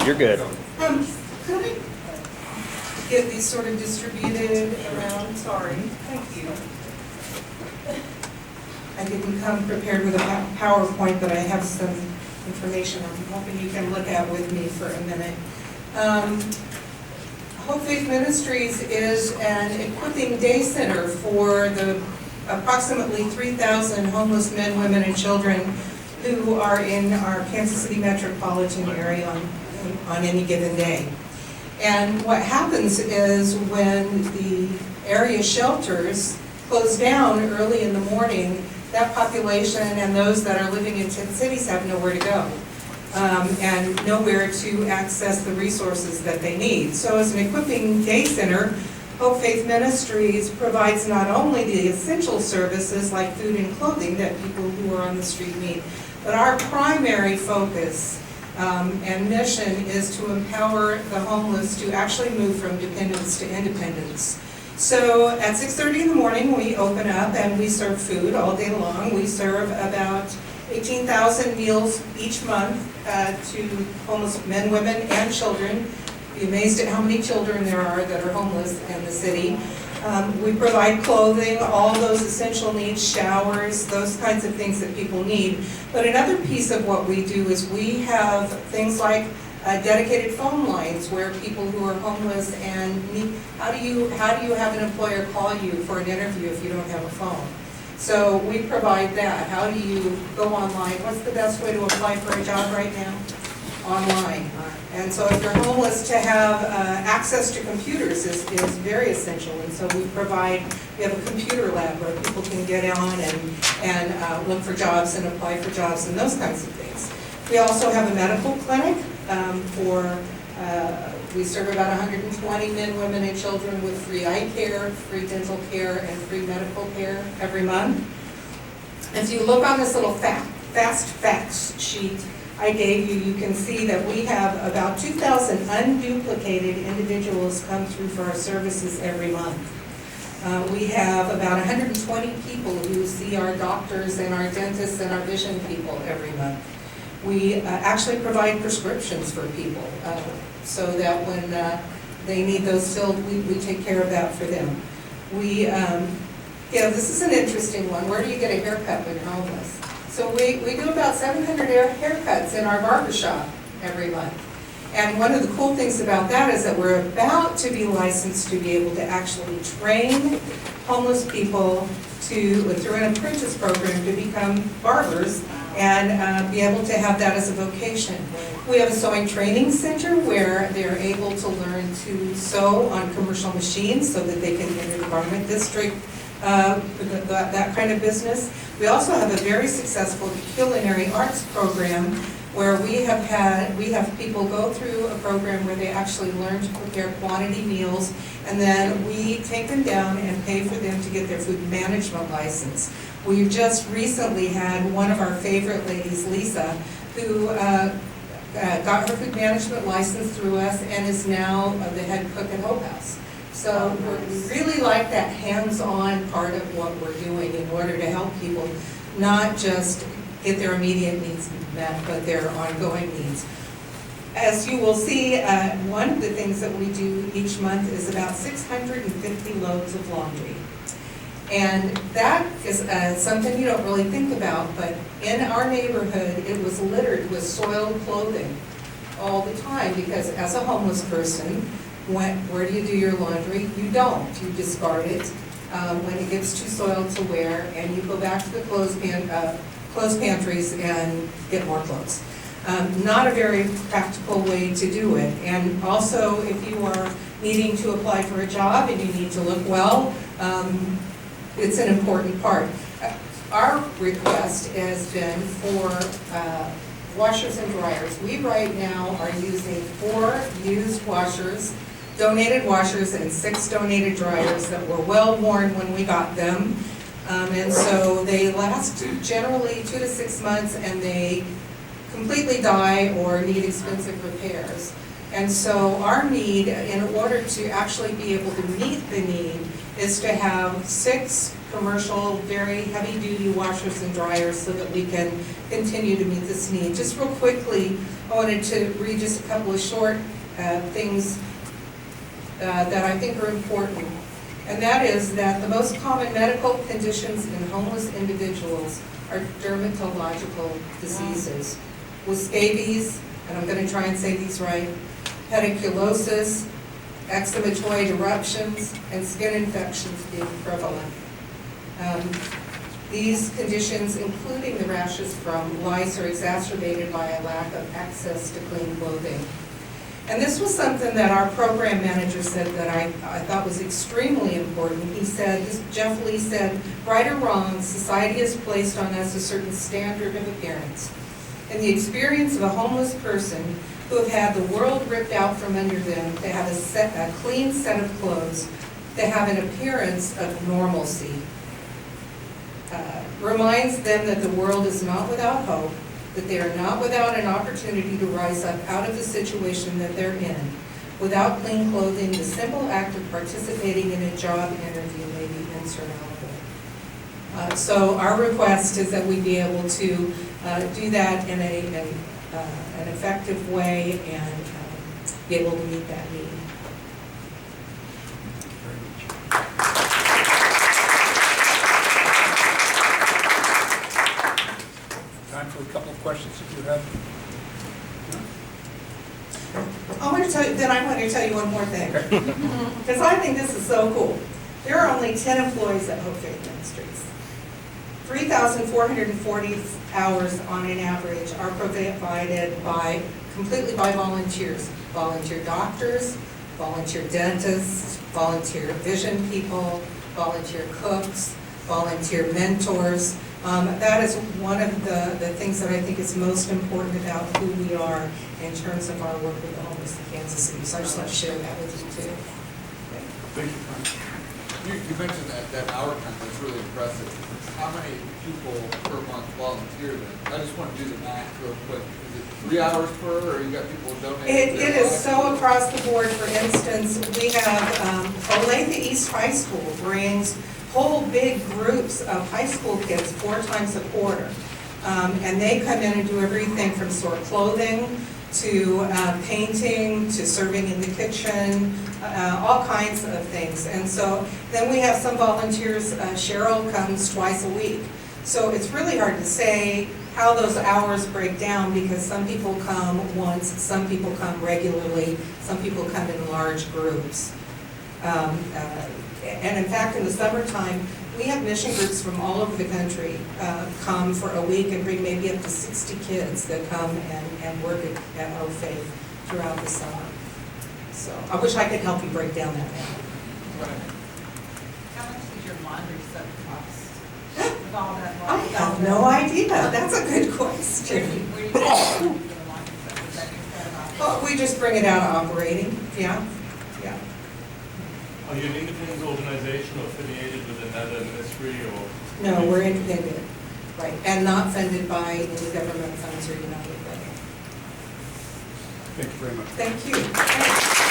You're good. Could I get these sort of distributed around? Sorry. Thank you. I didn't come prepared with a PowerPoint, but I have some information I'm hoping you can look at with me for a minute. Hope Faith Ministries is an equipping day center for the approximately 3,000 homeless men, women, and children who are in our Kansas City metropolitan area on any given day. And what happens is when the area shelters close down early in the morning, that population and those that are living in tent cities have nowhere to go and nowhere to access the resources that they need. So as an equipping day center, Hope Faith Ministries provides not only the essential services like food and clothing that people who are on the street need, but our primary focus and mission is to empower the homeless to actually move from dependence to independence. So at 6:30 in the morning we open up and we serve food all day long. We serve about 18,000 meals each month to homeless men, women, and children. You'd be amazed at how many children there are that are homeless in the city. We provide clothing, all those essential needs, showers, those kinds of things that people need. But another piece of what we do is we have things like dedicated phone lines where people who are homeless and need, how do you have an employer call you for an interview if you don't have a phone? So we provide that. How do you go online? What's the best way to apply for a job right now? Online. And so if you're homeless, to have access to computers is very essential. And so we have a computer lab where people can get on and look for jobs and apply for jobs and those kinds of things. We also have a medical clinic we serve about 120 men, women, and children with free eye care, free dental care, and free medical care every month. If you look on this little fast facts sheet I gave you, you can see that we have about 2,000 unduplicated individuals come through for our services every month. We have about 120 people who see our doctors and our dentists and our vision people every month. We actually provide prescriptions for people so that when they need those filled, we take care of that for them. This is an interesting one. Where do you get a haircut when you're homeless? So we do about 700 haircuts in our barbershop every month. And one of the cool things about that is that we're about to be licensed to be able to actually train homeless people through an apprentice program to become barbers and be able to have that as a vocation. We have a sewing training center where they're able to learn to sew on commercial machines so that they can enter the garment district, that kind of business. We also have a very successful culinary arts program where we have people go through a program where they actually learn to prepare quantity meals, and then we take them down and pay for them to get their food management license. We just recently had one of our favorite ladies, Lisa, who got her food management license through us and is now the head cook at Hope House. So we really like that hands-on part of what we're doing in order to help people not just get their immediate needs met, but their ongoing needs. As you will see, one of the things that we do each month is about 650 loads of laundry. And that is something you don't really think about, but in our neighborhood, it was littered with soiled clothing all the time, because as a homeless person, where do you do your laundry? You don't. You discard it when it gets too soiled to wear, and you go back to the clothes pantries and get more clothes. Not a very practical way to do it. And also, if you are needing to apply for a job and you need to look well, it's an important part. Our request has been for washers and dryers. We right now are using 4 used washers, donated washers, and 6 donated dryers that were well worn when we got them. And so they last generally 2 to 6 months, and they completely die or need expensive repairs. And so our need, in order to actually be able to meet the need, is to have 6 commercial, very heavy-duty washers and dryers so that we can continue to meet this need. Just real quickly, I wanted to read just a couple of short things that I think are important. And that is that the most common medical conditions in homeless individuals are dermatological diseases, with scabies, and I'm going to try and say these right, pediculosis, eczematoid eruptions, and skin infections being prevalent. These conditions, including the rashes from lice, are exacerbated by a lack of access to clean clothing. And this was something that our program manager said that I thought was extremely important. He said, Jeff Lee said, right or wrong, society has placed on us a certain standard of appearance. And the experience of a homeless person who have had the world ripped out from under them, to have a clean set of clothes, to have an appearance of normalcy, reminds them that the world is not without hope, that they are not without an opportunity to rise up out of the situation that they're in. Without clean clothing, the simple act of participating in a job interview may be insurmountable. So our request is that we be able to do that in an effective way and be able to meet that need. Time for a couple of questions if you have. I want to tell you one more thing, because I think this is so cool. There are only 10 employees at Hope Faith Ministries. 3,440 hours on an average are provided completely by volunteers. Volunteer doctors, volunteer dentists, volunteer vision people, volunteer cooks, volunteer mentors. That is one of the things that I think is most important about who we are in terms of our work with the homeless in Kansas City. So I just want to share that with you too. Thank you. You mentioned that hour count, that's really impressive. How many people per month volunteer then? I just want to do the math real quick. Is it 3 hours per, or you got people donating? It is so across the board. For instance, we have Olathe East High School brings whole big groups of high school kids 4 times a quarter. And they come in and do everything from sort clothing to painting, to serving in the kitchen, all kinds of things. And so then we have some volunteers. Cheryl comes twice a week. So it's really hard to say how those hours break down, because some people come once, some people come regularly, some people come in large groups. And in fact, in the summertime, we have mission groups from all over the country come for a week and bring maybe up to 60 kids that come and work at Hope Faith throughout the summer. So I wish I could help you break down that now. How much does your laundry soap cost? With all that I laundry? have no idea. That's a good question. Where do you get the laundry soap? Is that instead of Well, we just bring it out of operating, yeah. Are you an independent organization or affiliated with another ministry or? No, we're independent, right, and not funded by any government funds or United Way. Thank you very much. Thank you.